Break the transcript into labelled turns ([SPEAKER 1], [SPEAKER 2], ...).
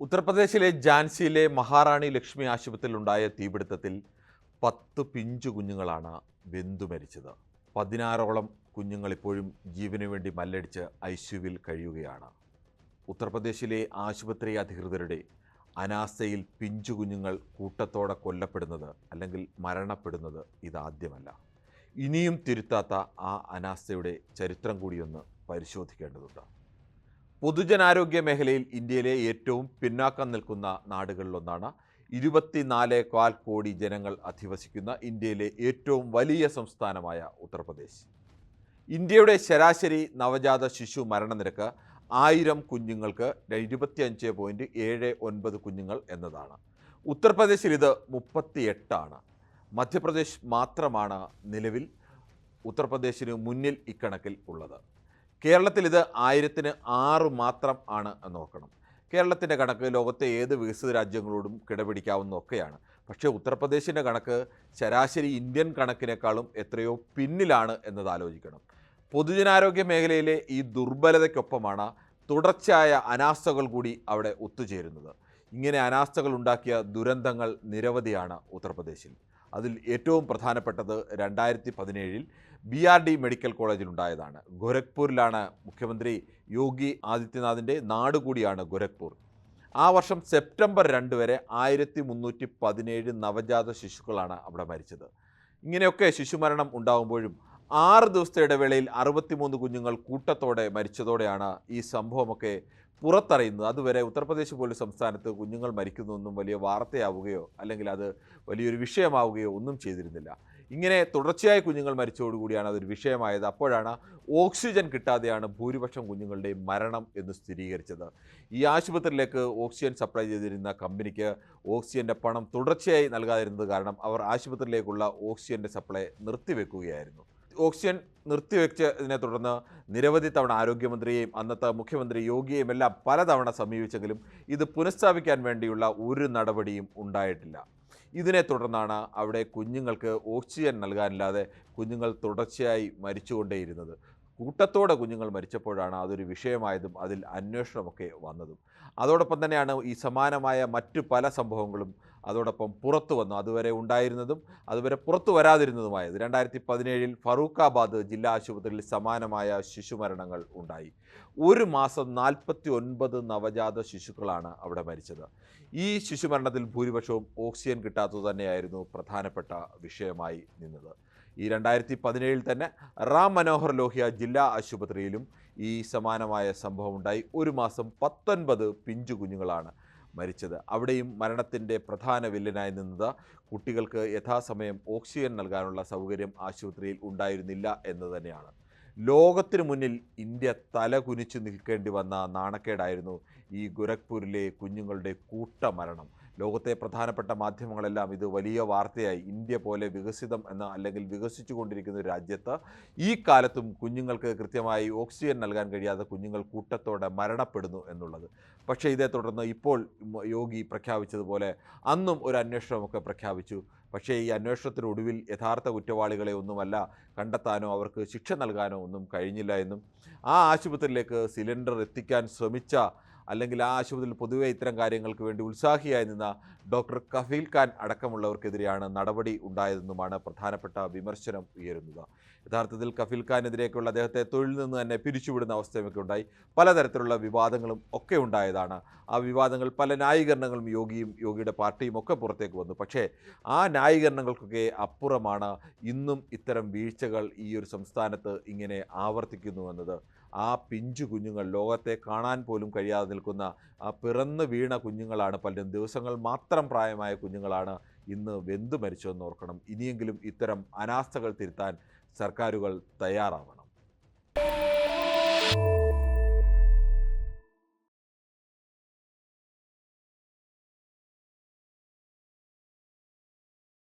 [SPEAKER 1] ഉത്തർപ്രദേശിലെ ഝാൻസിയിലെ മഹാറാണി ലക്ഷ്മി ആശുപത്രിയിലുണ്ടായ തീപിടുത്തത്തിൽ 10 പിഞ്ചു കുഞ്ഞുങ്ങളാണ് വെന്തു മരിച്ചത്. 16ഓളം കുഞ്ഞുങ്ങൾ ഇപ്പോഴും ജീവന് വേണ്ടി മല്ലടിച്ച് ഐസിയുവിൽ കഴിയുകയാണ്. ഉത്തർപ്രദേശിലെ ആശുപത്രി അധികൃതരുടെ അനാസ്ഥയിൽ പിഞ്ചു കുഞ്ഞുങ്ങൾ കൂട്ടത്തോടെ കൊല്ലപ്പെടുന്നത് അല്ലെങ്കിൽ മരണപ്പെടുന്നത് ഇതാദ്യമല്ല. ഇനിയും തിരുത്താത്ത ആ അനാസ്ഥയുടെ ചരിത്രം കൂടിയൊന്ന് പരിശോധിക്കേണ്ടതുണ്ട്. പൊതുജനാരോഗ്യ മേഖലയിൽ ഇന്ത്യയിലെ ഏറ്റവും പിന്നാക്കം നിൽക്കുന്ന നാടുകളിലൊന്നാണ് 24.25 കോടി ജനങ്ങൾ അധിവസിക്കുന്ന ഇന്ത്യയിലെ ഏറ്റവും വലിയ സംസ്ഥാനമായ ഉത്തർപ്രദേശ്. ഇന്ത്യയുടെ ശരാശരി നവജാത ശിശു മരണനിരക്ക് 1000 കുഞ്ഞുങ്ങൾക്ക് 25.79 കുഞ്ഞുങ്ങൾ എന്നതാണ്. ഉത്തർപ്രദേശിൽ ഇത് 38 ആണ്. മധ്യപ്രദേശ് മാത്രമാണ് നിലവിൽ ഉത്തർപ്രദേശിന് മുന്നിൽ ഇക്കണക്കിൽ ഉള്ളത്. കേരളത്തിൽ ഇത് 1000-ന് 6 മാത്രം ആണ് എന്ന് നോക്കണം. കേരളത്തിൻ്റെ കണക്ക് ലോകത്തെ ഏത് വികസിത രാജ്യങ്ങളോടും കിടപിടിക്കാവുന്നതൊക്കെയാണ്. പക്ഷേ ഉത്തർപ്രദേശിൻ്റെ കണക്ക് ശരാശരി ഇന്ത്യൻ കണക്കിനേക്കാളും എത്രയോ പിന്നിലാണ് എന്നത് ആലോചിക്കണം. പൊതുജനാരോഗ്യ മേഖലയിലെ ഈ ദുർബലതയ്ക്കൊപ്പമാണ് തുടർച്ചയായ അനാസ്ഥകൾ കൂടി അവിടെ ഒത്തുചേരുന്നത്. ഇങ്ങനെ അനാസ്ഥകൾ ഉണ്ടാക്കിയ ദുരന്തങ്ങൾ നിരവധിയാണ് ഉത്തർപ്രദേശിൽ. അതിൽ ഏറ്റവും പ്രധാനപ്പെട്ടത് 2017 BRD മെഡിക്കൽ കോളേജിലുണ്ടായതാണ്. ഗോരഖ്പൂരിലാണ്. മുഖ്യമന്ത്രി യോഗി ആദിത്യനാഥിൻ്റെ നാട് കൂടിയാണ് ഗോരഖ്പൂർ. ആ വർഷം സെപ്റ്റംബർ 2 വരെ 1317 നവജാത ശിശുക്കളാണ് അവിടെ മരിച്ചത്. ഇങ്ങനെയൊക്കെ ശിശുമരണം ഉണ്ടാകുമ്പോഴും 6 ദിവസത്തെ ഇടവേളയിൽ 63 കുഞ്ഞുങ്ങൾ കൂട്ടത്തോടെ മരിച്ചതോടെയാണ് ഈ സംഭവമൊക്കെ പുറത്തറിയുന്നത്. അതുവരെ ഉത്തർപ്രദേശ് പോലും സംസ്ഥാനത്ത് കുഞ്ഞുങ്ങൾ മരിക്കുന്നതൊന്നും വലിയ വാർത്തയാവുകയോ അല്ലെങ്കിൽ അത് വലിയൊരു വിഷയമാവുകയോ ഒന്നും ചെയ്തിരുന്നില്ല. ഇങ്ങനെ തുടർച്ചയായി കുഞ്ഞുങ്ങൾ മരിച്ചതോടുകൂടിയാണ് അതൊരു വിഷയമായത്. അപ്പോഴാണ് ഓക്സിജൻ കിട്ടാതെയാണ് ഭൂരിപക്ഷം കുഞ്ഞുങ്ങളുടെയും മരണം എന്ന് സ്ഥിരീകരിച്ചത്. ഈ ആശുപത്രിയിലേക്ക് ഓക്സിജൻ സപ്ലൈ ചെയ്തിരുന്ന കമ്പനിക്ക് ഓക്സിജൻ്റെ പണം തുടർച്ചയായി നൽകാതിരുന്നത് കാരണം അവർ ആശുപത്രിയിലേക്കുള്ള ഓക്സിജൻ്റെ സപ്ലൈ നിർത്തിവെക്കുകയായിരുന്നു. ഓക്സിജൻ നിർത്തിവെച്ചതിനെ തുടർന്ന് നിരവധി തവണ ആരോഗ്യമന്ത്രിയെയും അന്നത്തെ മുഖ്യമന്ത്രി യോഗിയെയും എല്ലാം പലതവണ സമീപിച്ചെങ്കിലും ഇത് പുനഃസ്ഥാപിക്കാൻ വേണ്ടിയുള്ള ഒരു നടപടിയും ഉണ്ടായിട്ടില്ല. ഇതിനെ തുടർന്നാണ് അവിടെ കുഞ്ഞുങ്ങൾക്ക് ഓക്സിജൻ നൽകാനില്ലാതെ കുഞ്ഞുങ്ങൾ തുടർച്ചയായി മരിച്ചുകൊണ്ടേയിരുന്നത്. കൂട്ടത്തോടെ കുഞ്ഞുങ്ങൾ മരിച്ചപ്പോഴാണ് അതൊരു വിഷയമായതും അതിൽ അന്വേഷണമൊക്കെ വന്നതും. അതോടൊപ്പം തന്നെയാണ് ഈ സമാനമായ മറ്റു പല സംഭവങ്ങളും അതോടൊപ്പം പുറത്തു വന്നു. അതുവരെ ഉണ്ടായിരുന്നതും അതുവരെ പുറത്തു വരാതിരുന്നതുമായത്. 2017 ഫറൂഖാബാദ് ജില്ലാ ആശുപത്രിയിൽ സമാനമായ ശിശുമരണങ്ങൾ ഉണ്ടായി. ഒരു മാസം 49 നവജാത ശിശുക്കളാണ് അവിടെ മരിച്ചത്. ഈ ശിശുമരണത്തിൽ ഭൂരിപക്ഷവും ഓക്സിജൻ കിട്ടാത്തത് തന്നെയായിരുന്നു പ്രധാനപ്പെട്ട വിഷയമായി നിന്നത്. ഈ 2017 തന്നെ റാം മനോഹർ ലോഹ്യ ജില്ലാ ആശുപത്രിയിലും ഈ സമാനമായ സംഭവം ഉണ്ടായി. ഒരു മാസം 19 പിഞ്ചു കുഞ്ഞുങ്ങളാണ് മരിച്ചത്. അവിടെയും മരണത്തിൻ്റെ പ്രധാന വില്ലനായി നിന്നത് കുട്ടികൾക്ക് യഥാസമയം ഓക്സിജൻ നൽകാനുള്ള സൗകര്യം ആശുപത്രിയിൽ ഉണ്ടായിരുന്നില്ല എന്ന് തന്നെയാണ്. ലോകത്തിനു മുന്നിൽ ഇന്ത്യ തല കുനിച്ചു നിൽക്കേണ്ടി വന്ന നാണക്കേടായിരുന്നു ഈ ഗോരഖ്പൂരിലെ കുഞ്ഞുങ്ങളുടെ കൂട്ടമരണം. ലോകത്തെ പ്രധാനപ്പെട്ട മാധ്യമങ്ങളെല്ലാം ഇത് വലിയ വാർത്തയായി. ഇന്ത്യ പോലെ വികസിതം എന്ന അല്ലെങ്കിൽ വികസിച്ചു കൊണ്ടിരിക്കുന്ന ഒരു രാജ്യത്ത് ഈ കാലത്തും കുഞ്ഞുങ്ങൾക്ക് കൃത്യമായി ഓക്സിജൻ നൽകാൻ കഴിയാതെ കുഞ്ഞുങ്ങൾ കൂട്ടത്തോടെ മരണപ്പെടുന്നു എന്നുള്ളത്. പക്ഷേ ഇതേ തുടർന്ന് ഇപ്പോൾ യോഗി പ്രഖ്യാപിച്ചതുപോലെ അന്നും ഒരു അന്വേഷണമൊക്കെ പ്രഖ്യാപിച്ചു. പക്ഷേ ഈ അന്വേഷണത്തിനൊടുവിൽ യഥാർത്ഥ കുറ്റവാളികളെ ഒന്നുമല്ല കണ്ടെത്താനോ അവർക്ക് ശിക്ഷ നൽകാനോ ഒന്നും കഴിഞ്ഞില്ല എന്നും ആ ആശുപത്രിയിലേക്ക് സിലിണ്ടർ എത്തിക്കാൻ ശ്രമിച്ച അല്ലെങ്കിൽ ആ ആശുപത്രിയിൽ പൊതുവെ ഇത്തരം കാര്യങ്ങൾക്ക് വേണ്ടി ഉത്സാഹിയായി നിന്ന ഡോക്ടർ കഫീൽ ഖാൻ അടക്കമുള്ളവർക്കെതിരെയാണ് നടപടി ഉണ്ടായതെന്നുമാണ് പ്രധാനപ്പെട്ട വിമർശനം ഉയരുന്നത്. യഥാർത്ഥത്തിൽ കഫീൽ ഖാനെതിരെയൊക്കെയുള്ള അദ്ദേഹത്തെ തൊഴിലിൽ നിന്ന് തന്നെ പിരിച്ചുവിടുന്ന അവസ്ഥയൊക്കെ ഉണ്ടായി. പലതരത്തിലുള്ള വിവാദങ്ങളും ഒക്കെ ഉണ്ടായതാണ്. ആ വിവാദങ്ങൾ പല ന്യായീകരണങ്ങളും യോഗിയുടെ പാർട്ടിയും ഒക്കെ പുറത്തേക്ക് വന്നു. പക്ഷേ ആ ന്യായീകരണങ്ങൾക്കൊക്കെ അപ്പുറമാണ് ഇന്നും ഇത്തരം വീഴ്ചകൾ ഈ ഒരു സംസ്ഥാനത്ത് ഇങ്ങനെ ആവർത്തിക്കുന്നുവെന്നത്. ആ പിഞ്ചു കുഞ്ഞുങ്ങൾ ലോകത്തെ കാണാൻ പോലും കഴിയാതെ നിൽക്കുന്ന ആ പിറന്നു വീണ കുഞ്ഞുങ്ങളാണ്. പലരും ദിവസങ്ങൾ മാത്രം പ്രായമായ കുഞ്ഞുങ്ങളാണ് ഇന്ന് വെന്തു മരിച്ചതെന്ന് ഓർക്കണം. ഇനിയെങ്കിലും ഇത്തരം അനാസ്ഥകൾ തിരുത്താൻ സർക്കാരുകൾ തയ്യാറാവണം.